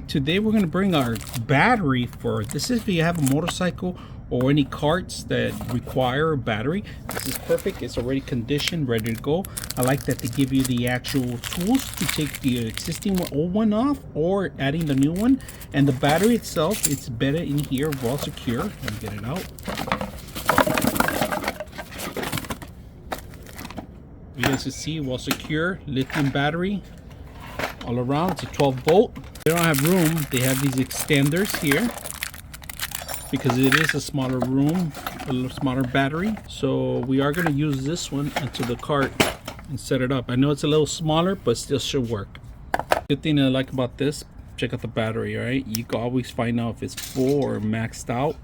Today we're going to bring our battery for this. Is if you have a motorcycle or any carts that require a battery, this is perfect. It's already conditioned, ready to go. I like that they give you the actual tools to take the existing old one off or adding the new one. And the battery itself, it's better in here, well secure. Let me get it out. You guys can see, well secure lithium battery all around. It's a 12 volt. They don't have room, they have these extenders here because it is a smaller room, a little smaller battery. So we are going to use this one into the cart and set it up. I know it's a little smaller, but still should work. Good thing I like about this, check out the battery. All right, you can always find out if it's full or maxed out.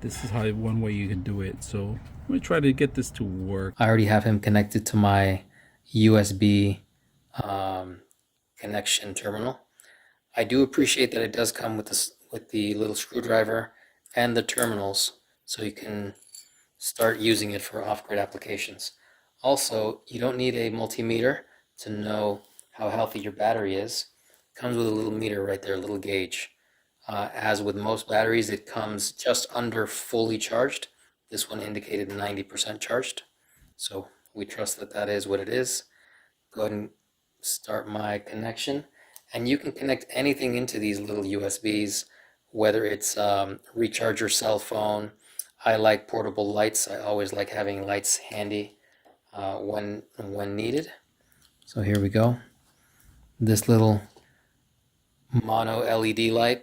This is how one way you can do it. So let me try to get this to work. I already have him connected to my USB connection terminal. I do appreciate that it does come with this, with the little screwdriver and the terminals, so you can start using it for off-grid applications. Also, you don't need a multimeter to know how healthy your battery is. It comes with a little meter right there, a little gauge. As with most batteries, it comes just under fully charged. This one indicated 90% charged, so we trust that that is what it is. Go ahead and start my connection. And you can connect anything into these little USBs, whether it's recharge your cell phone. I like portable lights. I always like having lights handy when needed. So here we go. This little mono LED light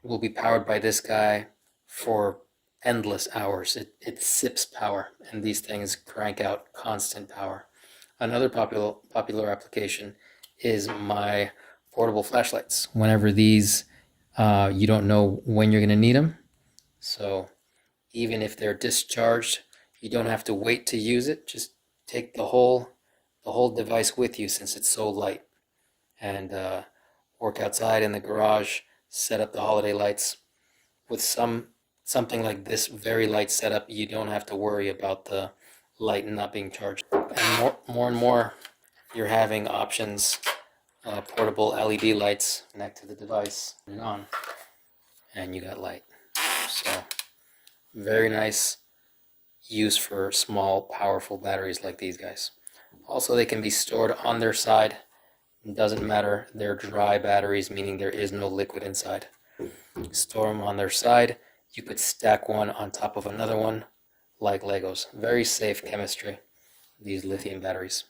will be powered by this guy for endless hours. It sips power, and these things crank out constant power. Another popular application is my portable flashlights. Whenever these, you don't know when you're going to need them. So even if they're discharged, you don't have to wait to use it. Just take the whole device with you, since it's so light. And work outside in the garage, set up the holiday lights. With something like this very light setup, you don't have to worry about the light not being charged. And more and more, you're having options. Portable LED lights connect to the device, turn it on, and you got light. So very nice use for small, powerful batteries like these guys. Also, they can be stored on their side. It doesn't matter, they're dry batteries, meaning there is no liquid inside. Store them on their side. You could stack one on top of another one like Legos. Very safe chemistry, these lithium batteries.